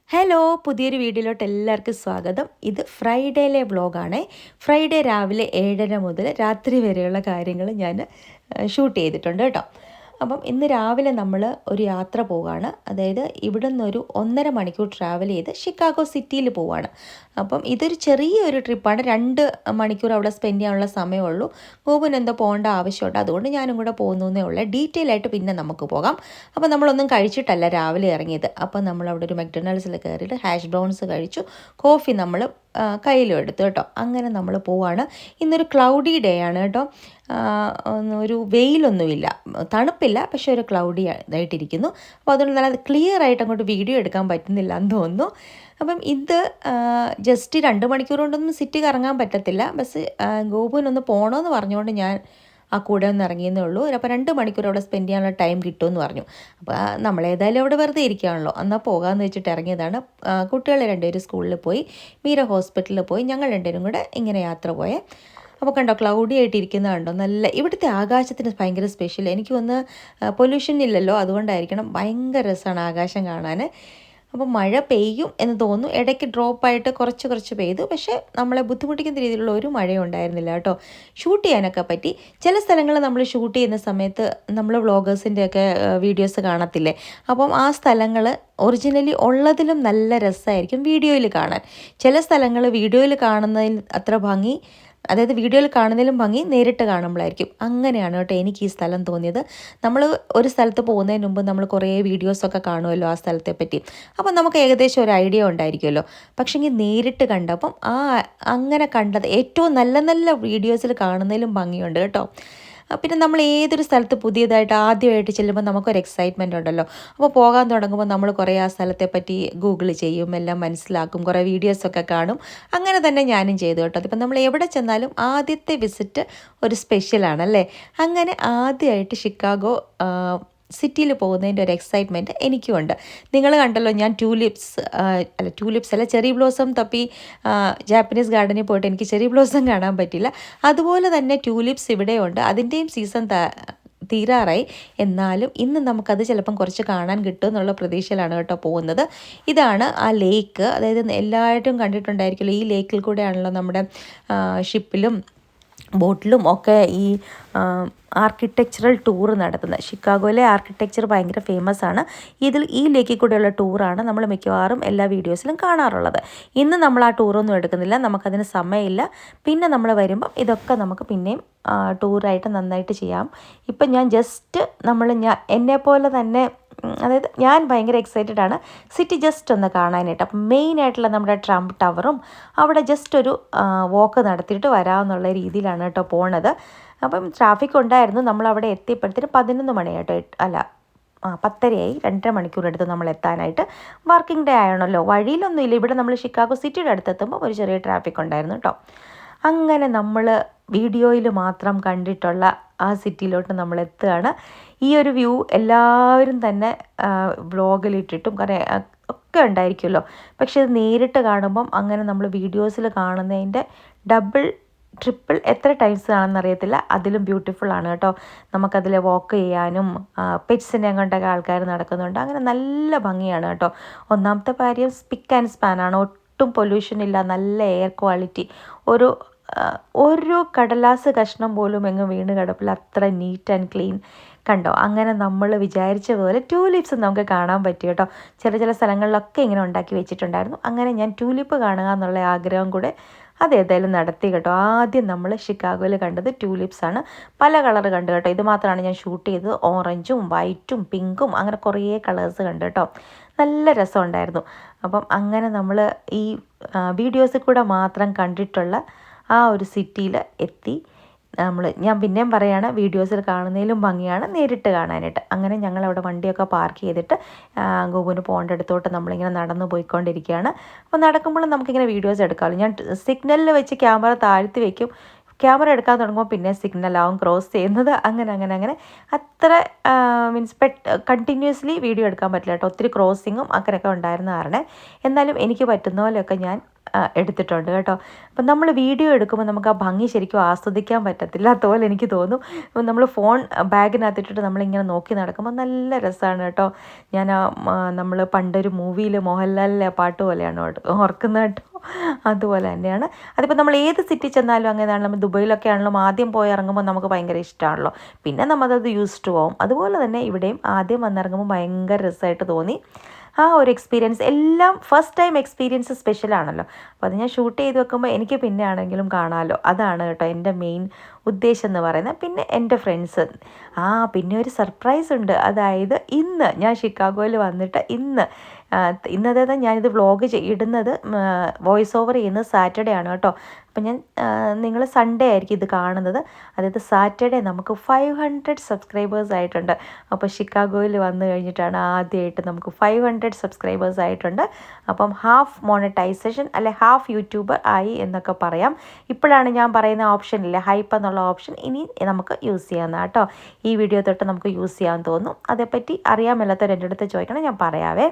Hello, പുതിയൊരു വീഡിയോയിലോട്ട് എല്ലാവർക്കും സ്വാഗതം. ഇത് ഫ്രൈഡേയിലെ വ്ളോഗാണ്. ഫ്രൈഡേ രാവിലെ 7:30 മുതൽ രാത്രി വരെയുള്ള കാര്യങ്ങൾ ഞാൻ ഷൂട്ട് ചെയ്തിട്ടുണ്ട് കേട്ടോ. അപ്പം ഇന്ന് രാവിലെ നമ്മൾ ഒരു യാത്ര പോവുകയാണ്. അതായത് ഇവിടെ നിന്നൊരു 1.5 മണിക്കൂർ ട്രാവൽ ചെയ്ത് ഷിക്കാഗോ സിറ്റിയിൽ പോവുകയാണ്. അപ്പം ഇതൊരു ചെറിയൊരു ട്രിപ്പാണ്. 2 മണിക്കൂർ അവിടെ സ്പെൻഡ് ചെയ്യാനുള്ള സമയമുള്ളൂ. ഗോപുന് എന്തോ പോകേണ്ട ആവശ്യമുണ്ട്, അതുകൊണ്ട് ഞാനും കൂടെ പോകുന്നേ ഉള്ളൂ. ഡീറ്റെയിൽ ആയിട്ട് പിന്നെ നമുക്ക് പോകാം. അപ്പോൾ നമ്മളൊന്നും കഴിച്ചിട്ടല്ല രാവിലെ ഇറങ്ങിയത്. അപ്പോൾ നമ്മളവിടെ ഒരു മെക്ഡൊണാൾഡ്സിൽ കയറിയിട്ട് ഹാഷ് ബ്രൗൺസ് കഴിച്ചു. കോഫി നമ്മൾ കയ്യിലും എടുത്തു കേട്ടോ. അങ്ങനെ നമ്മൾ പോവാണ്. ഇന്നൊരു ക്ലൗഡി ഡേ ആണ് കേട്ടോ. ഒരു വെയിലൊന്നുമില്ല, തണുപ്പില്ല, പക്ഷേ ഒരു ക്ലൗഡി ആയിട്ടിരിക്കുന്നു. അപ്പോൾ അതുകൊണ്ട് നല്ല ക്ലിയർ ആയിട്ട് അങ്ങോട്ട് വീഡിയോ എടുക്കാൻ പറ്റുന്നില്ല എന്ന് തോന്നുന്നു. അപ്പം ഇത് ജസ്റ്റ് 2 മണിക്കൂർ കൊണ്ടൊന്നും സിറ്റി കറങ്ങാൻ പറ്റത്തില്ല. ബസ് ഗോപുവിനൊന്ന് പോകണമെന്ന് പറഞ്ഞുകൊണ്ട് ഞാൻ ആ കൂടെ ഒന്ന് ഇറങ്ങിയെന്നേ ഉള്ളൂ. അപ്പോൾ 2 മണിക്കൂർ അവിടെ സ്പെൻഡ് ചെയ്യാനുള്ള ടൈം കിട്ടുമെന്ന് പറഞ്ഞു. അപ്പോൾ നമ്മളേതായാലും അവിടെ വെറുതെ ഇരിക്കുകയാണല്ലോ, എന്നാൽ പോകാമെന്ന് വെച്ചിട്ട് ഇറങ്ങിയതാണ്. കുട്ടികൾ രണ്ടുപേരും സ്കൂളിൽ പോയി, മീര ഹോസ്പിറ്റലിൽ പോയി, ഞങ്ങൾ രണ്ടുപേരും കൂടെ ഇങ്ങനെ യാത്ര പോയേ. അപ്പോൾ കണ്ടോ, ക്ലൗഡി ആയിട്ടിരിക്കുന്നത് കണ്ടോ. നല്ല ഇവിടുത്തെ ആകാശത്തിന് ഭയങ്കര സ്പെഷ്യൽ. എനിക്ക് ഒന്ന് പൊല്യൂഷൻ ഇല്ലല്ലോ, അതുകൊണ്ടായിരിക്കണം. ഭയങ്കര രസമാണ് ആകാശം കാണാൻ. അപ്പോൾ മഴ പെയ്യും എന്ന് തോന്നുന്നു. ഇടയ്ക്ക് ഡ്രോപ്പായിട്ട് കുറച്ച് പെയ്തു, പക്ഷേ നമ്മളെ ബുദ്ധിമുട്ടിക്കുന്ന രീതിയിലുള്ള ഒരു മഴയും ഉണ്ടായിരുന്നില്ല കേട്ടോ. ഷൂട്ട് ചെയ്യാനൊക്കെ പറ്റി. ചില സ്ഥലങ്ങൾ നമ്മൾ ഷൂട്ട് ചെയ്യുന്ന സമയത്ത് നമ്മൾ വ്ളോഗേഴ്സിൻ്റെയൊക്കെ വീഡിയോസ് കാണത്തില്ലേ, അപ്പം ആ സ്ഥലങ്ങൾ ഒറിജിനലി ഉള്ളതിലും നല്ല രസമായിരിക്കും വീഡിയോയിൽ കാണാൻ. ചില സ്ഥലങ്ങൾ വീഡിയോയിൽ കാണുന്നതിൽ അത്ര ഭംഗി, അതായത് വീഡിയോയിൽ കാണുന്നതിലും ഭംഗി നേരിട്ട് കാണുമ്പോഴായിരിക്കും. അങ്ങനെയാണ് കേട്ടോ എനിക്ക് ഈ സ്ഥലം തോന്നിയത്. നമ്മൾ ഒരു സ്ഥലത്ത് പോകുന്നതിന് മുമ്പ് നമ്മൾ കുറേ വീഡിയോസൊക്കെ കാണുമല്ലോ ആ സ്ഥലത്തെ പറ്റി, അപ്പം നമുക്ക് ഏകദേശം ഒരു ഐഡിയ ഉണ്ടായിരിക്കുമല്ലോ. പക്ഷേങ്കിൽ നേരിട്ട് കണ്ടപ്പം അങ്ങനെ കണ്ടത് ഏറ്റവും നല്ല നല്ല വീഡിയോസിൽ കാണുന്നതിലും ഭംഗിയുണ്ട് കേട്ടോ. പിന്നെ നമ്മൾ ഏതൊരു സ്ഥലത്ത് പുതിയതായിട്ട് ആദ്യമായിട്ട് ചെല്ലുമ്പോൾ നമുക്കൊരു എക്സൈറ്റ്മെൻ്റ് ഉണ്ടല്ലോ. അപ്പോൾ പോകാൻ തുടങ്ങുമ്പോൾ നമ്മൾ കുറേ ആ സ്ഥലത്തെ പറ്റി ഗൂഗിൾ ചെയ്യും, എല്ലാം മനസ്സിലാക്കും, കുറേ വീഡിയോസൊക്കെ കാണും. അങ്ങനെ തന്നെ ഞാനും ചെയ്തു കേട്ടോ. അതിപ്പം നമ്മൾ എവിടെ ചെന്നാലും ആദ്യത്തെ വിസിറ്റ് ഒരു സ്പെഷ്യലാണല്ലേ. അങ്ങനെ ആദ്യമായിട്ട് ഷിക്കാഗോ സിറ്റിയിൽ പോകുന്നതിൻ്റെ ഒരു എക്സൈറ്റ്മെൻറ്റ് എനിക്കുമുണ്ട്. നിങ്ങൾ കണ്ടല്ലോ, ഞാൻ ട്യൂലിപ്സ് അല്ല ചെറി ബ്ലോസം തപ്പി ജാപ്പനീസ് ഗാർഡനിൽ പോയിട്ട് എനിക്ക് ചെറി ബ്ലോസം കാണാൻ പറ്റില്ല. അതുപോലെ തന്നെ ട്യൂലിപ്സ് ഇവിടെയുണ്ട്. അതിൻ്റെയും സീസൺ തീരാറായി. എന്നാലും ഇന്ന് നമുക്കത് ചിലപ്പം കുറച്ച് കാണാൻ കിട്ടും എന്നുള്ള പ്രതീക്ഷയിലാണ് കേട്ടോ പോകുന്നത്. ഇതാണ് ആ ലേക്ക്. അതായത് എല്ലാവരും കണ്ടിട്ടുണ്ടായിരിക്കുമല്ലോ, ഈ ലേക്കിൽ കൂടെയാണല്ലോ നമ്മുടെ ഷിപ്പിലും ബോട്ടിലും ഒക്കെ ഈ ആർക്കിടെക്ചറൽ ടൂർ നടത്തുന്നത്. ഷിക്കാഗോയിലെ ആർക്കിടെക്ചർ ഭയങ്കര ഫേമസ് ആണ്. ഈ ലേക്കിൽ കൂടെയുള്ള ടൂറാണ് നമ്മൾ മിക്കവാറും എല്ലാ വീഡിയോസിലും കാണാറുള്ളത്. ഇന്ന് നമ്മൾ ആ ടൂറൊന്നും എടുക്കുന്നില്ല, നമുക്കതിന് സമയമില്ല. പിന്നെ നമ്മൾ വരുമ്പം ഇതൊക്കെ നമുക്ക് പിന്നെയും ടൂറായിട്ട് നന്നായിട്ട് ചെയ്യാം. ഇപ്പം ഞാൻ ജസ്റ്റ് എന്നെപ്പോലെ തന്നെ, അതായത് ഞാൻ ഭയങ്കര എക്സൈറ്റഡ് ആണ് സിറ്റി ജസ്റ്റ് ഒന്ന് കാണാനായിട്ട്. അപ്പം മെയിനായിട്ടുള്ള നമ്മുടെ ട്രംപ് ടവറും അവിടെ ജസ്റ്റ് ഒരു വാക്ക് നടത്തിയിട്ട് വരാമെന്നുള്ള രീതിയിലാണ് കേട്ടോ പോണത്. അപ്പം ട്രാഫിക് ഉണ്ടായിരുന്നു. നമ്മളവിടെ എത്തിയപ്പോഴത്തേന് 11 മണിയായിട്ടോ, 10:30 2.5 മണിക്കൂർ എടുത്ത് നമ്മൾ എത്താനായിട്ട്. വർക്കിംഗ് ഡേ ആയണല്ലോ, വഴിയിലൊന്നുമില്ല. ഇവിടെ നമ്മൾ ഷിക്കാഗോ സിറ്റിയുടെ അടുത്തെത്തുമ്പോൾ ഒരു ചെറിയ ട്രാഫിക് ഉണ്ടായിരുന്നു കേട്ടോ. അങ്ങനെ നമ്മൾ വീഡിയോയിൽ മാത്രം കണ്ടിട്ടുള്ള ആ സിറ്റിയിലോട്ട് നമ്മൾ എത്തുകയാണ്. ഈ ഒരു വ്യൂ എല്ലാവരും തന്നെ വ്ളോഗിലിട്ടിട്ടും ഒക്കെ ഉണ്ടായിരിക്കുമല്ലോ. പക്ഷെ ഇത് നേരിട്ട് കാണുമ്പം അങ്ങനെ നമ്മൾ വീഡിയോസിൽ കാണുന്നതിൻ്റെ ഡബിൾ ട്രിപ്പിൾ എത്ര ടൈംസ് ആണെന്ന് അറിയത്തില്ല, അതിലും ബ്യൂട്ടിഫുൾ ആണ് കേട്ടോ. നമുക്കതിൽ വാക്ക് ചെയ്യാനും പെറ്റ്സിനെ കൊണ്ടൊക്കെ ആൾക്കാർ നടക്കുന്നുണ്ട്. അങ്ങനെ നല്ല ഭംഗിയാണ് കേട്ടോ. ഒന്നാമത്തെ കാര്യം സ്പിക്ക് ആൻഡ് സ്പാനാണ്. ഒട്ടും പൊല്യൂഷൻ ഇല്ല, നല്ല എയർ ക്വാളിറ്റി. ഒരു കടലാസ് കഷ്ണം പോലും എങ്ങും വീണ് കിടപ്പില്ല, അത്ര നീറ്റ് ആൻഡ് ക്ലീൻ. കണ്ടോ, അങ്ങനെ നമ്മൾ വിചാരിച്ച പോലെ ട്യൂലിപ്സ് നമുക്ക് കാണാൻ പറ്റും കേട്ടോ. ചില സ്ഥലങ്ങളിലൊക്കെ ഇങ്ങനെ ഉണ്ടാക്കി വെച്ചിട്ടുണ്ടായിരുന്നു. അങ്ങനെ ഞാൻ ട്യൂലിപ്പ് കാണുക എന്നുള്ള ആഗ്രഹം കൂടെ അതേതായാലും നടത്തി കേട്ടോ. ആദ്യം നമ്മൾ ഷിക്കാഗോയിൽ കണ്ടത് ട്യൂലിപ്സാണ്. പല കളർ കണ്ടു കേട്ടോ. ഇത് മാത്രമാണ് ഞാൻ ഷൂട്ട് ചെയ്തത്. ഓറഞ്ചും വൈറ്റും പിങ്കും അങ്ങനെ കുറേ കളേഴ്സ് കണ്ടു കേട്ടോ. നല്ല രസമുണ്ടായിരുന്നു. അപ്പം അങ്ങനെ നമ്മൾ ഈ വീഡിയോസിൽ കൂടെ മാത്രം കണ്ടിട്ടുള്ള ആ ഒരു സിറ്റിയിൽ എത്തി. ഞാൻ പിന്നെയും പറയുകയാണ്, വീഡിയോസിൽ കാണുന്നതിലും ഭംഗിയാണ് നേരിട്ട് കാണാനായിട്ട്. അങ്ങനെ ഞങ്ങളവിടെ വണ്ടിയൊക്കെ പാർക്ക് ചെയ്തിട്ട് ഗോപുവിന് പോകേണ്ട അടുത്തോട്ട് നമ്മളിങ്ങനെ നടന്നു പോയിക്കൊണ്ടിരിക്കുകയാണ്. അപ്പോൾ നടക്കുമ്പോഴും നമുക്കിങ്ങനെ വീഡിയോസ് എടുക്കാമല്ലോ. ഞാൻ സിഗ്നലിൽ വെച്ച് ക്യാമറ താഴ്ത്തി വയ്ക്കും. ക്യാമറ എടുക്കാൻ തുടങ്ങുമ്പോൾ പിന്നെ സിഗ്നലാവും ക്രോസ് ചെയ്യുന്നത്. അങ്ങനെ അത്ര കണ്ടിന്യൂസ്ലി വീഡിയോ എടുക്കാൻ പറ്റില്ല കേട്ടോ. ഒത്തിരി ക്രോസിങ്ങും അങ്ങനെയൊക്കെ ഉണ്ടായിരുന്ന കാരണം. എന്നാലും എനിക്ക് പറ്റുന്ന പോലെയൊക്കെ ഞാൻ എടുത്തിട്ടുണ്ട് കേട്ടോ. അപ്പം നമ്മൾ വീഡിയോ എടുക്കുമ്പോൾ നമുക്ക് ആ ഭംഗി ശരിക്കും ആസ്വദിക്കാൻ പറ്റത്തില്ല, അതുപോലെ എനിക്ക് തോന്നും. നമ്മൾ ഫോൺ ബാഗിനകത്തിട്ടിട്ട് നമ്മളിങ്ങനെ നോക്കി നടക്കുമ്പോൾ നല്ല രസമാണ് കേട്ടോ. ഞാൻ നമ്മൾ പണ്ടൊരു മൂവിയിൽ മോഹൻലാലിലെ പാട്ട് പോലെയാണ് ഓർക്കുന്നത് കേട്ടോ. അതുപോലെ തന്നെയാണ്. അതിപ്പോൾ നമ്മൾ ഏത് സിറ്റി ചെന്നാലും അങ്ങനെയാണ്. നമ്മൾ ദുബൈയിലൊക്കെ ആണെങ്കിലും ആദ്യം പോയി ഇറങ്ങുമ്പോൾ നമുക്ക് ഭയങ്കര ഇഷ്ടമാണല്ലോ, പിന്നെ നമ്മളത് യൂസ്ഡ് പോകും. അതുപോലെ തന്നെ ഇവിടെയും ആദ്യം വന്നിറങ്ങുമ്പോൾ ഭയങ്കര രസമായിട്ട് തോന്നി. ആ ഒരു എക്സ്പീരിയൻസ് എല്ലാം ഫസ്റ്റ് ടൈം എക്സ്പീരിയൻസ് സ്പെഷ്യലാണല്ലോ. അപ്പോൾ അത് ഞാൻ ഷൂട്ട് ചെയ്ത് വെക്കുമ്പോൾ എനിക്ക് പിന്നെ ആണെങ്കിലും കാണാമല്ലോ. അതാണ് കേട്ടോ എൻ്റെ മെയിൻ ഉദ്ദേശം എന്ന് പറയുന്നത്. പിന്നെ എൻ്റെ ഫ്രണ്ട്സ്, പിന്നെ ഒരു സർപ്രൈസ് ഉണ്ട്. അതായത് ഇന്ന് ഞാൻ ഷിക്കാഗോയിൽ വന്നിട്ട് ഇന്നതേതാ ഞാനിത് വ്ളോഗ് ഇടുന്നത്, വോയിസ് ഓവർ ചെയ്യുന്നത് സാറ്റർഡേ ആണ് കേട്ടോ. അപ്പം നിങ്ങൾ സൺഡേ ആയിരിക്കും ഇത് കാണുന്നത്. അതായത് സാറ്റർഡേ നമുക്ക് 500 സബ്സ്ക്രൈബേഴ്സ് ആയിട്ടുണ്ട്. അപ്പോൾ ഷിക്കാഗോയിൽ വന്നു കഴിഞ്ഞിട്ടാണ് ആദ്യമായിട്ട് നമുക്ക് 500 സബ്സ്ക്രൈബേഴ്സ് ആയിട്ടുണ്ട്. അപ്പം ഹാഫ് മോണിറ്റൈസേഷൻ അല്ലെ ഹാഫ് യൂട്യൂബർ ആയി എന്നൊക്കെ പറയാം. ഇപ്പോഴാണ് ഞാൻ പറയുന്ന ഓപ്ഷൻ ഇല്ലേ, ഹൈപ്പ് എന്നുള്ള ഓപ്ഷൻ, ഇനി നമുക്ക് യൂസ് ചെയ്യാവുന്ന കേട്ടോ. ഈ വീഡിയോ തൊട്ട് നമുക്ക് യൂസ് ചെയ്യാൻ തോന്നും. അതേപ്പറ്റി അറിയാൻ മേലാത്തവർ എൻ്റെ അടുത്ത് ചോദിക്കണം, ഞാൻ പറയാവേ.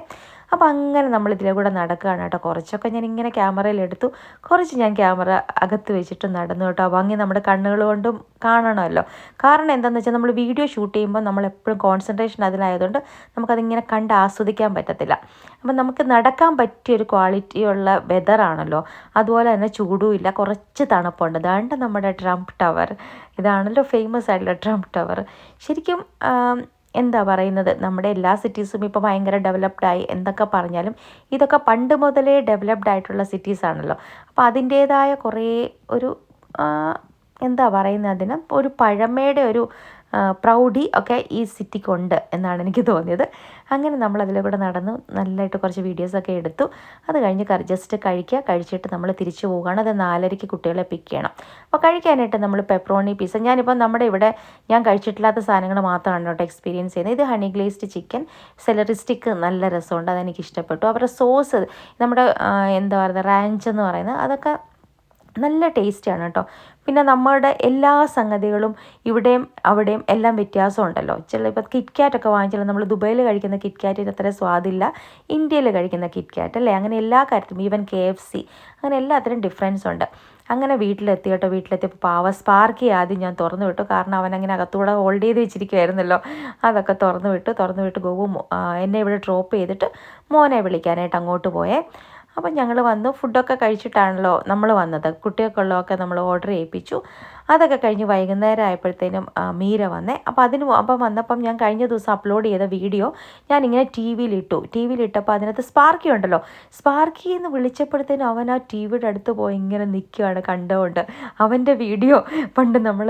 അപ്പോൾ അങ്ങനെ നമ്മളിതിലെ കൂടെ നടക്കുകയാണ് കേട്ടോ. കുറച്ചൊക്കെ ഞാനിങ്ങനെ ക്യാമറയിലെടുത്തു, കുറച്ച് ഞാൻ ക്യാമറ അകത്ത് വെച്ചിട്ട് നടന്നു കേട്ടോ. ഭംഗി നമ്മുടെ കണ്ണുകൾ കൊണ്ടും കാണണമല്ലോ. കാരണം എന്താണെന്ന് വെച്ചാൽ നമ്മൾ വീഡിയോ ഷൂട്ട് ചെയ്യുമ്പോൾ നമ്മളെപ്പോഴും കോൺസെൻട്രേഷൻ അതിലായതുകൊണ്ട് നമുക്കതിങ്ങനെ കണ്ട് ആസ്വദിക്കാൻ പറ്റത്തില്ല. അപ്പം നമുക്ക് നടക്കാൻ പറ്റിയൊരു ക്വാളിറ്റിയുള്ള വെതറാണല്ലോ, അതുപോലെ തന്നെ ചൂടും ഇല്ല, കുറച്ച് തണുപ്പുണ്ട്. അതാണ്ട് നമ്മുടെ ട്രംപ് ടവർ, ഇതാണല്ലോ ഫേമസ് ആയിട്ടുള്ള ട്രംപ് ടവർ. ശരിക്കും എന്താ പറയുന്നത്, നമ്മുടെ എല്ലാ സിറ്റീസും ഇപ്പോൾ ഭയങ്കര ഡെവലപ്ഡായി എന്തൊക്കെ പറഞ്ഞാലും ഇതൊക്കെ പണ്ട് മുതലേ ഡെവലപ്ഡ് ആയിട്ടുള്ള സിറ്റീസാണല്ലോ. അപ്പോൾ അതിൻ്റേതായ കുറേ ഒരു എന്താ പറയുന്നത്, അതിന് ഒരു പഴമയുടെ ഒരു പ്രൗഢി ഒക്കെ ഈ സിറ്റിക്കുണ്ട് എന്നാണ് എനിക്ക് തോന്നിയത്. അങ്ങനെ നമ്മളതിലെ കൂടെ നടന്നു നല്ലതായിട്ട് കുറച്ച് വീഡിയോസൊക്കെ എടുത്തു. അത് കഴിഞ്ഞ് ജസ്റ്റ് കഴിച്ചിട്ട് നമ്മൾ തിരിച്ചു പോവുകയാണ്. അത് 4:30 കുട്ടികളെ പിക്ക് ചെയ്യണം. അപ്പോൾ കഴിക്കാനായിട്ട് നമ്മൾ പെപ്പറോണി പിസ്സ, ഞാനിപ്പോൾ നമ്മുടെ ഇവിടെ ഞാൻ കഴിച്ചിട്ടില്ലാത്ത സാധനങ്ങൾ മാത്രമാണ് കേട്ടോ എക്സ്പീരിയൻസ് ചെയ്യുന്നത്. ഇത് honey glazed chicken, celery stick നല്ല രസമുണ്ട്, അതെനിക്ക് ഇഷ്ടപ്പെട്ടു. അവരുടെ സോസ്, നമ്മുടെ എന്താ പറയുക റാഞ്ച് എന്ന് പറയുന്നത്, അതൊക്കെ നല്ല ടേസ്റ്റിയാണ് കേട്ടോ. പിന്നെ നമ്മുടെ എല്ലാ സംഗതികളും ഇവിടെയും അവിടെയും എല്ലാം വ്യത്യാസമുണ്ടല്ലോ. ഇപ്പോൾ കിറ്റ്കാറ്റൊക്കെ വാങ്ങിച്ചാലും നമ്മൾ ദുബൈയിൽ കഴിക്കുന്ന കിറ്റ്കാറ്റിന് അത്ര സ്വാദില്ല ഇന്ത്യയിൽ കഴിക്കുന്ന കിറ്റ്കാറ്റ് അല്ലേ. അങ്ങനെ എല്ലാ കാര്യത്തിലും ഈവൻ KFC അങ്ങനെ എല്ലാത്തിനും ഡിഫറൻസ് ഉണ്ട്. അങ്ങനെ വീട്ടിലെത്തി കേട്ടോ. വീട്ടിലെത്തിയപ്പോൾ സ്പാർക്കി ആദ്യം ഞാൻ തുറന്നു വിട്ടു, കാരണം അവനങ്ങനെ അകത്തൂടെ ഹോൾഡ് ചെയ്ത് വെച്ചിരിക്കുമായിരുന്നല്ലോ. അതൊക്കെ തുറന്നു വിട്ട് ഗോവു എന്നെ ഇവിടെ ഡ്രോപ്പ് ചെയ്തിട്ട് മോനെ വിളിക്കാനായിട്ട് അങ്ങോട്ട് പോയേ. അപ്പം ഞങ്ങൾ വന്നു, ഫുഡൊക്കെ കഴിച്ചിട്ടാണല്ലോ നമ്മൾ വന്നത്. കുട്ടികൾക്കുള്ളതൊക്കെ നമ്മൾ ഓർഡർ ചെയ്യിപ്പിച്ചു. അതൊക്കെ കഴിഞ്ഞ് വൈകുന്നേരം ആയപ്പോഴത്തേനും മീര വന്നേ. അപ്പം വന്നപ്പം ഞാൻ കഴിഞ്ഞ ദിവസം അപ്ലോഡ് ചെയ്ത വീഡിയോ ഞാനിങ്ങനെ ടി വിയിലിട്ടപ്പോൾ അതിനകത്ത് സ്പാർക്കി ഉണ്ടല്ലോ. സ്പാർക്കി എന്ന് വിളിച്ചപ്പോഴത്തേനും അവൻ ആ ടി വിയുടെ അടുത്ത് പോയി ഇങ്ങനെ നിൽക്കുകയാണ് കണ്ടുകൊണ്ട്. അവൻ്റെ വീഡിയോ പണ്ട് നമ്മൾ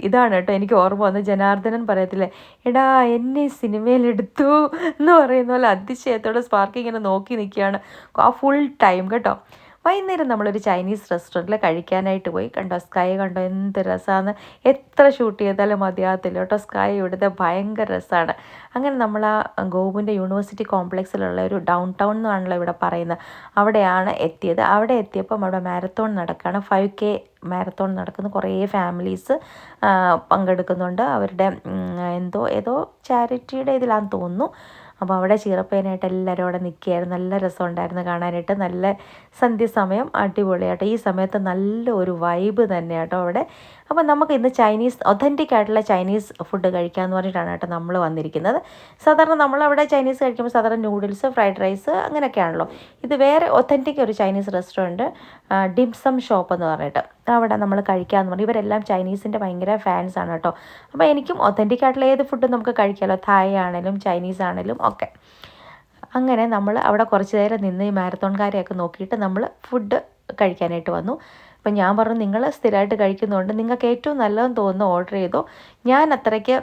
ഇതാണ് കേട്ടോ എനിക്ക് ഓർമ്മ വന്ന്, ജനാർദ്ദനൻ പറയത്തില്ലേ, എടാ എന്നെ സിനിമയിലെടുത്തു എന്ന് പറയുന്ന പോലെ അതിശയത്തോടെ സ്പാർക്കി ഇങ്ങനെ നോക്കി നിൽക്കുകയാണ് ആ ഫുൾ ടൈം കേട്ടോ. വൈകുന്നേരം നമ്മളൊരു ചൈനീസ് റെസ്റ്റോറൻറ്റിൽ കഴിക്കാനായിട്ട് പോയി. കണ്ടോ സ്കൈ കണ്ടോ, എന്ത് രസമാണ്, എത്ര ഷൂട്ട് ചെയ്താലും മതിയാകത്തില്ല കേട്ടോ. സ്കൈ ഇവിടുത്തെ ഭയങ്കര രസമാണ്. അങ്ങനെ നമ്മൾ ആ ഗോവുവിൻ്റെ യൂണിവേഴ്സിറ്റി കോംപ്ലക്സിലുള്ള ഒരു ഡൗൺ ടൗൺ എന്നാണല്ലോ ഇവിടെ പറയുന്നത്, അവിടെയാണ് എത്തിയത്. അവിടെ എത്തിയപ്പം അവിടെ മാരത്തോൺ നടക്കുകയാണ്, 5K മാരത്തോൺ നടക്കുന്നു. കുറേ ഫാമിലീസ് പങ്കെടുക്കുന്നുണ്ട്. അവരുടെ ഏതോ ചാരിറ്റിയുടെ ഇതിലാണെന്ന് തോന്നുന്നു. അപ്പോൾ അവിടെ ചീറപ്പേനായിട്ട് എല്ലാവരും അവിടെ നിൽക്കുകയായിരുന്നു. നല്ല രസമുണ്ടായിരുന്നു കാണാനായിട്ട്. നല്ല സന്ധ്യസമയം അടിപൊളിയാട്ടോ. ഈ സമയത്ത് നല്ലൊരു വൈബ് തന്നെയാട്ടോ അവിടെ. അപ്പോൾ നമുക്ക് ഇന്ന് ഒതൻറ്റിക് ആയിട്ടുള്ള ചൈനീസ് ഫുഡ് കഴിക്കാമെന്ന് പറഞ്ഞിട്ടാണ് കേട്ടോ നമ്മൾ വന്നിരിക്കുന്നത്. സാധാരണ നമ്മളവിടെ ചൈനീസ് കഴിക്കുമ്പോൾ സാധാരണ നൂഡിൽസ്, ഫ്രൈഡ് റൈസ് അങ്ങനെയൊക്കെയാണല്ലോ. ഇത് വേറെ ഒതൻറ്റിക് ഒരു ചൈനീസ് റെസ്റ്റോറൻറ്റ്, ഡിംസം ഷോപ്പ് എന്ന് പറഞ്ഞിട്ട് അവിടെ നമ്മൾ കഴിക്കാമെന്ന് പറഞ്ഞു. ഇവരെല്ലാം ചൈനീസിൻ്റെ ഭയങ്കര ഫാൻസാണ് കേട്ടോ. അപ്പോൾ എനിക്കും ഒതൻറ്റിക് ആയിട്ടുള്ള ഏത് ഫുഡും നമുക്ക് കഴിക്കാമല്ലോ, തായ് ആണെങ്കിലും ചൈനീസ് ആണെങ്കിലും ഒക്കെ. അങ്ങനെ നമ്മൾ അവിടെ കുറച്ച് നേരം നിന്ന് ഈ മാരത്തോൺകാരെയൊക്കെ നോക്കിയിട്ട് നമ്മൾ ഫുഡ് കഴിക്കാനായിട്ട് വന്നു. അപ്പം ഞാൻ പറഞ്ഞു, നിങ്ങൾ സ്ഥിരമായിട്ട് കഴിക്കുന്നതുകൊണ്ട് നിങ്ങൾക്ക് ഏറ്റവും നല്ലതെന്ന് തോന്നുന്നു ഓർഡർ ചെയ്തോ. ഞാൻ അത്രയ്ക്ക്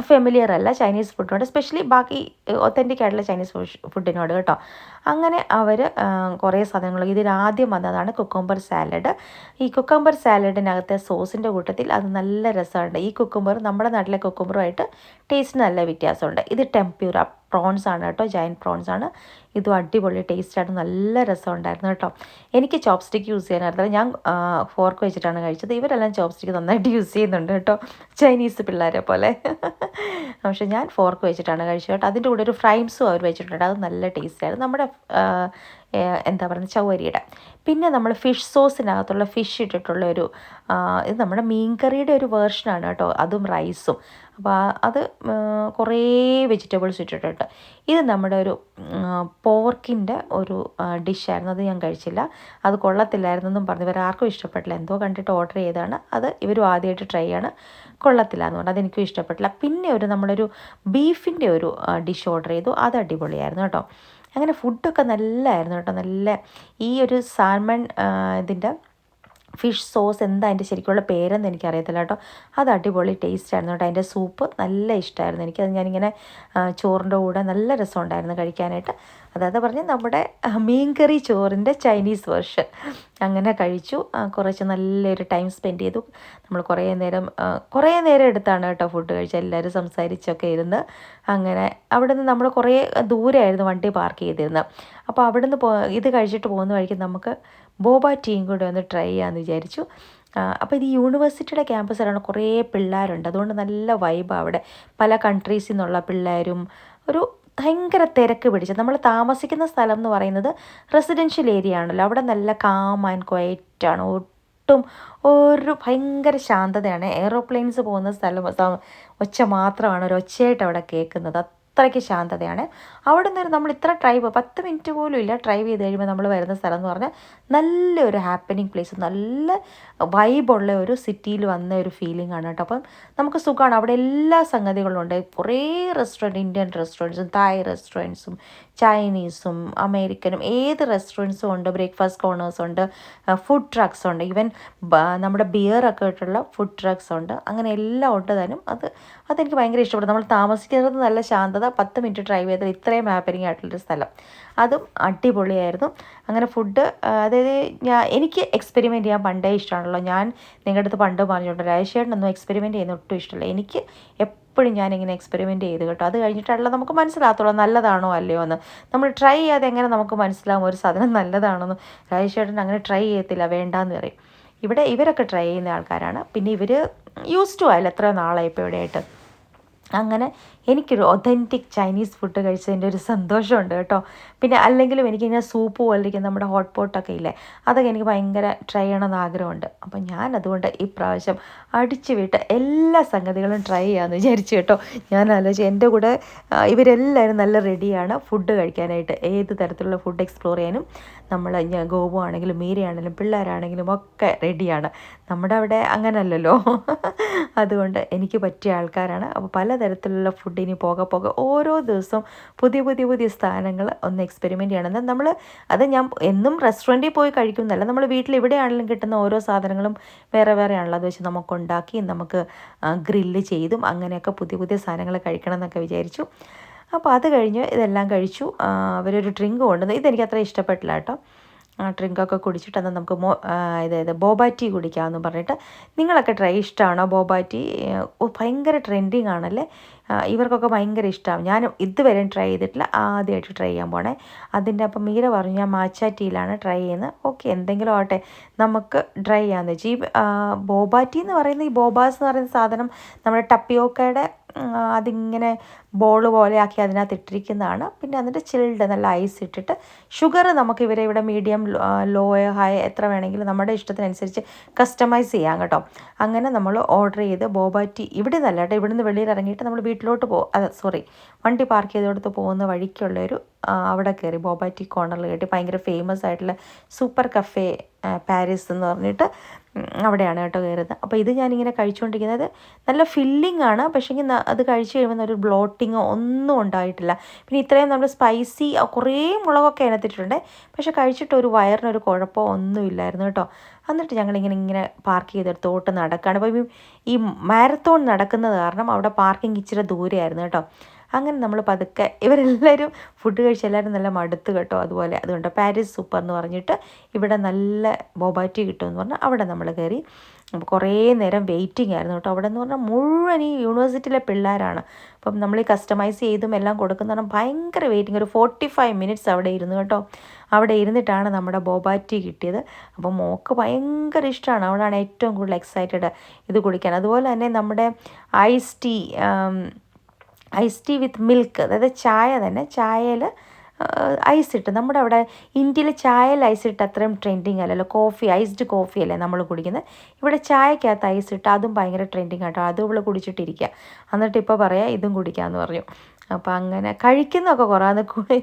ഫെമിലിയർ അല്ല ചൈനീസ് ഫുഡിനോട്, എസ്പെഷ്യലി ബാക്കി ഒത്തൻറ്റിക് ആയിട്ടുള്ള ചൈനീസ് ഫുഡിനോട് കേട്ടോ. അങ്ങനെ അവർ കുറേ സാധനങ്ങൾ, ഇതിനാദ്യം വന്നതാണ് കുക്കുംബർ സാലഡ്. ഈ കുക്കുംബർ സാലഡിനകത്തെ സോസിൻ്റെ കൂട്ടത്തിൽ അത് നല്ല രസമുണ്ട്. ഈ കുക്കുംബർ നമ്മുടെ നാട്ടിലെ കുക്കുംബറുമായിട്ട് ടേസ്റ്റ് നല്ല വ്യത്യാസമുണ്ട്. ഇത് ടെമ്പൂര പ്രോൺസ് ആണ് കേട്ടോ, ജയൻറ്റ് പ്രോൺസ് ആണ്. ഇതും അടിപൊളി ടേസ്റ്റാണ്, നല്ല രസമുണ്ടായിരുന്നു കേട്ടോ. എനിക്ക് ചോപ്സ്റ്റിക്ക് യൂസ് ചെയ്യാനായിരുന്നു, ഞാൻ ഫോർക്ക് വെച്ചിട്ടാണ് കഴിച്ചത്. ഇവരെല്ലാം ചോപ്സ്റ്റിക്ക് നന്നായിട്ട് യൂസ് ചെയ്യുന്നുണ്ട് കേട്ടോ, ചൈനീസ് പിള്ളേരെ പോലെ. പക്ഷേ ഞാൻ ഫോർക്ക് വെച്ചിട്ടാണ് കഴിച്ചത് കേട്ടോ. അതിൻ്റെ കൂടെ ഒരു ഫ്രൈംസും അവർ വെച്ചിട്ടുണ്ട്, അത് നല്ല ടേസ്റ്റായിരുന്നു. നമ്മുടെ എന്താ പറയുന്നത് ചവ്വരിയുടെ. പിന്നെ നമ്മൾ ഫിഷ് സോസിനകത്തുള്ള ഫിഷ് ഇട്ടിട്ടുള്ള ഒരു ഇത് നമ്മുടെ മീൻകറിയുടെ ഒരു വേർഷനാണ് കേട്ടോ, അതും റൈസും. അപ്പോൾ അത് കുറേ വെജിറ്റബിൾസ് ഇട്ടിട്ടുണ്ട്. ഇത് നമ്മുടെ ഒരു പോർക്കിൻ്റെ ഒരു ഡിഷായിരുന്നു. അത് ഞാൻ കഴിച്ചില്ല, അത് കൊള്ളത്തില്ലായിരുന്നെന്നും പറഞ്ഞു. ഇവർ ആർക്കും ഇഷ്ടപ്പെട്ടില്ല, എന്തോ കണ്ടിട്ട് ഓർഡർ ചെയ്തതാണ്. അത് ഇവരും ആദ്യമായിട്ട് ട്രൈ ആണ്, കൊള്ളത്തില്ല എന്ന് പറഞ്ഞു. അതെനിക്കും ഇഷ്ടപ്പെട്ടില്ല. പിന്നെ നമ്മളൊരു ബീഫിൻ്റെ ഒരു ഡിഷ് ഓർഡർ ചെയ്തു, അത് അടിപൊളിയായിരുന്നു കേട്ടോ. അങ്ങനെ ഫുഡൊക്കെ നല്ലതായിരുന്നു കേട്ടോ. നല്ല ഈ ഒരു സാൽമൺ ഇതിൻ്റെ ഫിഷ് സോസ്, എന്താ അതിൻ്റെ ശരിക്കുള്ള പേരെന്ന് എനിക്കറിയത്തില്ല കേട്ടോ. അത് അടിപൊളി ടേസ്റ്റ് ആയിരുന്നു കേട്ടോ. അതിൻ്റെ സൂപ്പ് നല്ല ഇഷ്ടമായിരുന്നു എനിക്കത്. ഞാനിങ്ങനെ ചോറിൻ്റെ കൂടെ നല്ല രസമുണ്ടായിരുന്നു കഴിക്കാനായിട്ട്. അതായത് പറഞ്ഞ് നമ്മുടെ മീൻകറി ചോറിൻ്റെ ചൈനീസ് വേർഷൻ അങ്ങനെ കഴിച്ചു. കുറച്ച് നല്ലൊരു ടൈം സ്പെൻഡ് ചെയ്തു. നമ്മൾ കുറേ നേരം എടുത്താണ് കേട്ടോ ഫുഡ് കഴിച്ചത്. എല്ലാവരും സംസാരിച്ചൊക്കെ ഇരുന്ന് അങ്ങനെ അവിടെ നിന്ന് നമ്മൾ കുറേ ദൂരമായിരുന്നു വണ്ടി പാർക്ക് ചെയ്തിരുന്നത്. അപ്പോൾ അവിടെ നിന്ന് ഇത് കഴിച്ചിട്ട് പോകുന്ന വഴിക്ക് നമുക്ക് ബോബ ടീയും കൂടെ ഒന്ന് ട്രൈ ചെയ്യാമെന്ന് വിചാരിച്ചു. അപ്പോൾ ഇത് യൂണിവേഴ്സിറ്റിയുടെ ക്യാമ്പസിലാണ്, കുറേ പിള്ളേരുണ്ട്, അതുകൊണ്ട് നല്ല വൈബാണ് അവിടെ. പല കൺട്രീസിൽ നിന്നുള്ള പിള്ളേരും, ഒരു ഭയങ്കര തിരക്ക് പിടിച്ച. നമ്മൾ താമസിക്കുന്ന സ്ഥലം എന്ന് പറയുന്നത് റെസിഡൻഷ്യൽ ഏരിയ ആണല്ലോ, അവിടെ നല്ല കാം ആൻഡ് ക്വയറ്റാണ്. ഒട്ടും ഒരു ഭയങ്കര ശാന്തതയാണ്. എയ്റോപ്ലെയിൻസ് പോകുന്ന സ്ഥലം ഒച്ച മാത്രമാണ് ഒരു ഒച്ചയായിട്ട് അവിടെ കേൾക്കുന്നത്. അത്രയ്ക്ക് ശാന്തതയാണ്. അവിടെ നിന്ന് നമ്മൾ ഇത്ര 10 മിനിറ്റ് പോലും ഇല്ല ഡ്രൈവ് ചെയ്ത് കഴിയുമ്പോൾ നമ്മൾ വരുന്ന സ്ഥലം എന്ന് പറഞ്ഞാൽ നല്ലൊരു ഹാപ്പനിങ് പ്ലേസ്, നല്ല വൈബുള്ള ഒരു സിറ്റിയിൽ വന്ന ഒരു ഫീലിംഗ് ആണ് കേട്ടോ. അപ്പം നമുക്ക് സുഖമാണ്. അവിടെ എല്ലാ സംഗതികളും ഉണ്ട്. കുറേ റെസ്റ്റോറൻറ്റ്, ഇന്ത്യൻ റെസ്റ്റോറൻറ്റ്സും തായ് റെസ്റ്റോറൻറ്റ്സും ചൈനീസും അമേരിക്കനും ഏത് റെസ്റ്റോറൻറ്റ്സും ഉണ്ട്. ബ്രേക്ക്ഫാസ്റ്റ് കോർണേഴ്സ് ഉണ്ട്, ഫുഡ് ട്രക്സ് ഉണ്ട്, ഈവൻ നമ്മുടെ ബിയറൊക്കെ ഇട്ടുള്ള ഫുഡ് ട്രക്സ് ഉണ്ട്. അങ്ങനെ എല്ലാം ഉണ്ട് താനും. അതെനിക്ക് ഭയങ്കര ഇഷ്ടപ്പെട്ടു. നമ്മൾ താമസിക്കുന്നത് നല്ല ശാന്തത, 10 മിനിറ്റ് ഡ്രൈവ് ചെയ്താൽ ഇത്രയും ഹാപ്പനിങ് ആയിട്ടുള്ളൊരു സ്ഥലം, അതും അടിപൊളിയായിരുന്നു. അങ്ങനെ ഫുഡ് അതായത് എനിക്ക് എക്സ്പെരിമെൻറ്റ് ചെയ്യാൻ പണ്ടേ ഇഷ്ടമാണല്ലോ. ഞാൻ നിങ്ങളുടെ അടുത്ത് പണ്ട് പറഞ്ഞിട്ടുണ്ട്, രാജേഷേട്ടനൊന്നും എക്സ്പെരിമെൻറ്റ് ചെയ്യുന്ന ഒട്ടും ഇഷ്ടമില്ല. എനിക്ക് എപ്പോഴും ഞാനിങ്ങനെ എക്സ്പെരിമെൻറ്റ് ചെയ്ത് കേട്ടോ. അത് കഴിഞ്ഞിട്ടുള്ള നമുക്ക് മനസ്സിലാകത്തുള്ളൂ നല്ലതാണോ അല്ലയോ എന്ന്. നമ്മൾ ട്രൈ ചെയ്യാതെ എങ്ങനെ നമുക്ക് മനസ്സിലാവും ഒരു സാധനം നല്ലതാണെന്ന്. രാജേഷേട്ടൻ അങ്ങനെ ട്രൈ ചെയ്യത്തില്ല, വേണ്ടാന്ന് പറയും. ഇവരൊക്കെ ട്രൈ ചെയ്യുന്ന ആൾക്കാരാണ്. പിന്നെ ഇവർ യൂസ് ടു ആയല്ലോ, എത്ര നാളായി ഇപ്പോൾ ഇവിടെയായിട്ട്. അങ്ങനെ എനിക്കൊരു ഒതൻറ്റിക് ചൈനീസ് ഫുഡ് കഴിച്ചതിൻ്റെ ഒരു സന്തോഷമുണ്ട് കേട്ടോ. പിന്നെ അല്ലെങ്കിലും എനിക്കിങ്ങനെ സൂപ്പ് പോലിരിക്കുന്ന നമ്മുടെ ഹോട്ട് പോട്ടൊക്കെ ഇല്ലേ, അതൊക്കെ എനിക്ക് ഭയങ്കര ട്രൈ ചെയ്യണമെന്ന് ആഗ്രഹമുണ്ട്. അപ്പം ഞാൻ അതുകൊണ്ട് ഈ പ്രാവശ്യം അടിച്ചു വിട്ട് എല്ലാ സംഗതികളും ട്രൈ ചെയ്യാമെന്ന് വിചാരിച്ചു കേട്ടോ. ഞാൻ ആലോചിച്ചു, എൻ്റെ കൂടെ ഇവരെല്ലാവരും നല്ല റെഡിയാണ് ഫുഡ് കഴിക്കാനായിട്ട്, ഏത് തരത്തിലുള്ള ഫുഡ് എക്സ്പ്ലോർ ചെയ്യാനും. ഗോപു ആണെങ്കിലും മീരയാണെങ്കിലും പിള്ളേരാണെങ്കിലും ഒക്കെ റെഡിയാണ്. നമ്മുടെ അവിടെ അങ്ങനല്ലല്ലോ. അതുകൊണ്ട് എനിക്ക് പറ്റിയ ആൾക്കാരാണ്. അപ്പോൾ പലതരത്തിലുള്ള ഫുഡ് ഇനി പോകെ ഓരോ ദിവസവും പുതിയ സ്ഥാനങ്ങൾ ഒന്ന് എക്സ്പെരിമെൻറ്റ് ചെയ്യണം. എന്നാൽ ഞാൻ എന്നും റെസ്റ്റോറൻറ്റിൽ പോയി കഴിക്കുന്നതല്ല, നമ്മൾ വീട്ടിൽ എവിടെയാണെങ്കിലും കിട്ടുന്ന ഓരോ സാധനങ്ങളും വേറെ ആണല്ലോ. അത് വെച്ച് നമുക്ക് നമുക്ക് ഗ്രില്ല് ചെയ്തും അങ്ങനെയൊക്കെ പുതിയ സാധനങ്ങൾ കഴിക്കണം എന്നൊക്കെ വിചാരിച്ചു. അപ്പോൾ അത് കഴിഞ്ഞ് ഇതെല്ലാം കഴിച്ചു. അവരൊരു ഡ്രിങ്ക് കൊണ്ടുവന്നു. ഇതെനിക്ക് അത്ര ഇഷ്ടപ്പെട്ടില്ല കേട്ടോ. ഡ്രിങ്കൊക്കെ കുടിച്ചിട്ട് എന്നാൽ നമുക്ക് ബോബ ടീ കുടിക്കാമെന്ന് പറഞ്ഞിട്ട്. നിങ്ങളൊക്കെ ഇഷ്ടമാണോ ബോബ ടീ? ഭയങ്കര ട്രെൻഡിങ് ആണല്ലേ, ഇവർക്കൊക്കെ ഭയങ്കര ഇഷ്ടമാണ്. ഞാൻ ഇതുവരെ ട്രൈ ചെയ്തിട്ടില്ല, ആദ്യമായിട്ട് ട്രൈ ചെയ്യാൻ പോണേ. അതിൻ്റെ അപ്പം മീര പറഞ്ഞു ഞാൻ മാച്ച ടീയിലാണ് ട്രൈ ചെയ്യുന്നത്. ഓക്കെ, എന്തെങ്കിലും ആവട്ടെ, നമുക്ക് ട്രൈ ചെയ്യാമെന്ന് വെച്ചു. ഈ ബോബ ടീ എന്ന് പറയുന്നത്, ഈ ബോബാസ് എന്ന് പറയുന്ന സാധനം നമ്മുടെ ടപ്പിയോക്കയുടെ അതിങ്ങനെ ബോൾ പോലെ ആക്കി അതിനകത്ത് ഇട്ടിരിക്കുന്നതാണ്. പിന്നെ എന്നിട്ട് ചിൽഡ് നല്ല ഐസ് ഇട്ടിട്ട്, ഷുഗർ നമുക്ക് ഇവിടെ മീഡിയം, ലോ, ഹൈ എത്ര വേണമെങ്കിലും നമ്മുടെ ഇഷ്ടത്തിനനുസരിച്ച് കസ്റ്റമൈസ് ചെയ്യാം കേട്ടോ. അങ്ങനെ നമ്മൾ ഓർഡർ ചെയ്ത് ബോബ ടീ ഇവിടെ നിന്നല്ല കേട്ടോ, ഇവിടുന്ന് വെളിയിൽ ഇറങ്ങിയിട്ട് നമ്മൾ വീട്ടിലോട്ട് വണ്ടി പാർക്ക് ചെയ്തെടുത്ത് പോകുന്ന വഴിക്കുള്ളൊരു അവിടെ കയറി ബോബ ടീ കോർണറിൽ കയറ്റി. ഭയങ്കര ഫേമസ് ആയിട്ടുള്ള സൂപ്പർ കഫേ പാരീസ് എന്ന് പറഞ്ഞിട്ട് അവിടെയാണ് കേട്ടോ കയറുന്നത്. അപ്പോൾ ഇത് ഞാനിങ്ങനെ കഴിച്ചുകൊണ്ടിരിക്കുന്നത് നല്ല ഫില്ലിംഗ് ആണ്. പക്ഷേ അത് കഴിച്ച് കഴിയുമ്പോൾ ഒരു ബ്ലോട്ടിങ്ങോ ഒന്നും ഉണ്ടായിട്ടില്ല. പിന്നെ ഇത്രയും നമ്മൾ സ്പൈസി കുറേ മുളകൊക്കെ അതിനകത്തിട്ടുണ്ട്, പക്ഷേ കഴിച്ചിട്ട് ഒരു വയറിനൊരു കുഴപ്പമോ ഒന്നും ഇല്ലായിരുന്നു കേട്ടോ. എന്നിട്ട് ഞങ്ങളിങ്ങനെ പാർക്ക് ചെയ്തെടുത്തോട്ട് നടക്കുകയാണ്. അപ്പോൾ ഈ മാരത്തോൺ നടക്കുന്നത് കാരണം അവിടെ പാർക്കിംഗ് ഇച്ചിരി ദൂരെയായിരുന്നു കേട്ടോ. അങ്ങനെ നമ്മൾ പതുക്കെ, ഇവരെല്ലാവരും ഫുഡ് കഴിച്ച് എല്ലാവരും നല്ല മടുത്ത് കേട്ടോ. അതുകൊണ്ട് പാരീസ് സൂപ്പർ എന്ന് പറഞ്ഞിട്ട് ഇവിടെ നല്ല ബോബ ടീ കിട്ടുമെന്ന് പറഞ്ഞാൽ അവിടെ നമ്മൾ കയറി. അപ്പോൾ കുറേ നേരം വെയിറ്റിംഗ് ആയിരുന്നു കേട്ടോ. അവിടെ എന്ന് പറഞ്ഞാൽ മുഴുവൻ ഈ യൂണിവേഴ്സിറ്റിയിലെ പിള്ളേരാണ്. അപ്പം നമ്മൾ ഈ കസ്റ്റമൈസ് ചെയ്തും എല്ലാം കൊടുക്കുന്ന പറഞ്ഞാൽ ഭയങ്കര വെയിറ്റിംഗ്, ഒരു 45 മിനിറ്റ്സ് അവിടെ ഇരുന്നു കേട്ടോ. അവിടെ ഇരുന്നിട്ടാണ് നമ്മുടെ ബോബ ടീ കിട്ടിയത്. അപ്പോൾ മോൾക്ക് ഭയങ്കര ഇഷ്ടമാണ്, അവളാണ് ഏറ്റവും കൂടുതൽ എക്സൈറ്റഡ് ഇത് കുടിക്കാൻ. അതുപോലെ തന്നെ നമ്മുടെ ഐസ് ടീ വിത്ത് മിൽക്ക്, അതായത് ചായ തന്നെ, ചായയിൽ ഐസ് ഇട്ട്, നമ്മുടെ അവിടെ ഇന്ത്യയിൽ ചായയിൽ ഐസ് ഇട്ട് അത്രയും ട്രെൻഡിങ് അല്ലല്ലോ, കോഫി ഐസ്ഡ് കോഫി അല്ലേ നമ്മൾ കുടിക്കുന്നത്. ഇവിടെ ചായക്കകത്ത് ഐസ് ഇട്ട് അതും ഭയങ്കര ട്രെൻഡിങ് ആട്ടോ. അതും ഇവിടെ കുടിച്ചിട്ടിരിക്കുക. എന്നിട്ട് ഇപ്പോൾ പറയാം ഇതും കുടിക്കാമെന്ന് പറഞ്ഞു. അപ്പോൾ അങ്ങനെ കഴിക്കുന്നതൊക്കെ കുറേ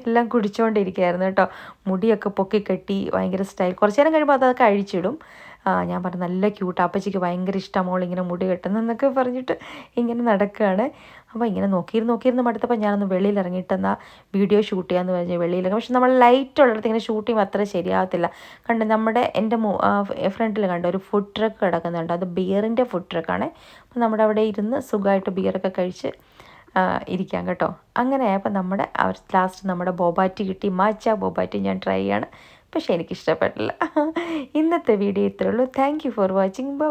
എല്ലാം കുടിച്ചുകൊണ്ടിരിക്കുകയായിരുന്നു കേട്ടോ. മുടിയൊക്കെ പൊക്കി കെട്ടി ഭയങ്കര സ്റ്റൈൽ. കുറച്ച് നേരം കഴിയുമ്പോൾ അതൊക്കെ അഴിച്ചിടും. ഞാൻ പറഞ്ഞു നല്ല ക്യൂട്ട്, അപ്പച്ചിക്ക് ഭയങ്കര ഇഷ്ടം മോളിങ്ങനെ മുടി കെട്ടുന്നതെന്നൊക്കെ പറഞ്ഞിട്ട് ഇങ്ങനെ നടക്കുകയാണ്. അപ്പോൾ ഇങ്ങനെ നോക്കിയിരുന്ന് മടുത്തപ്പോൾ ഞാനൊന്ന് വെളിയിൽ ഇറങ്ങിയിട്ടെന്നാൽ വീഡിയോ ഷൂട്ട് ചെയ്യാമെന്ന് പറഞ്ഞ് വെളിയിലിറങ്ങി. പക്ഷെ നമ്മൾ ലൈറ്റ് ഉള്ളിടത്ത് ഇങ്ങനെ ഷൂട്ട് ചെയ്യുമ്പോൾ അത്ര ശരിയാകത്തില്ല. കണ്ട് എൻ്റെ ഫ്രണ്ടിൽ കണ്ട ഒരു ഫുഡ് ട്രക്ക് കിടക്കുന്നുണ്ട്. അത് ബിയറിൻ്റെ ഫുഡ് ട്രക്കാണ്. അപ്പോൾ നമ്മുടെ അവിടെ ഇരുന്ന് സുഖമായിട്ട് ബിയറൊക്കെ കഴിച്ച് ഇരിക്കാം കേട്ടോ. അങ്ങനെ ആയപ്പോൾ ലാസ്റ്റ് നമ്മുടെ ബോബാറ്റി കിട്ടി. മാച്ച ബോബാറ്റി ഞാൻ ട്രൈ ചെയ്യാണ്. പക്ഷേ എനിക്കിഷ്ടപ്പെട്ടില്ല. ഇന്നത്തെ വീഡിയോ ഇത്രയേ ഉള്ളൂ. Thank you for watching. By.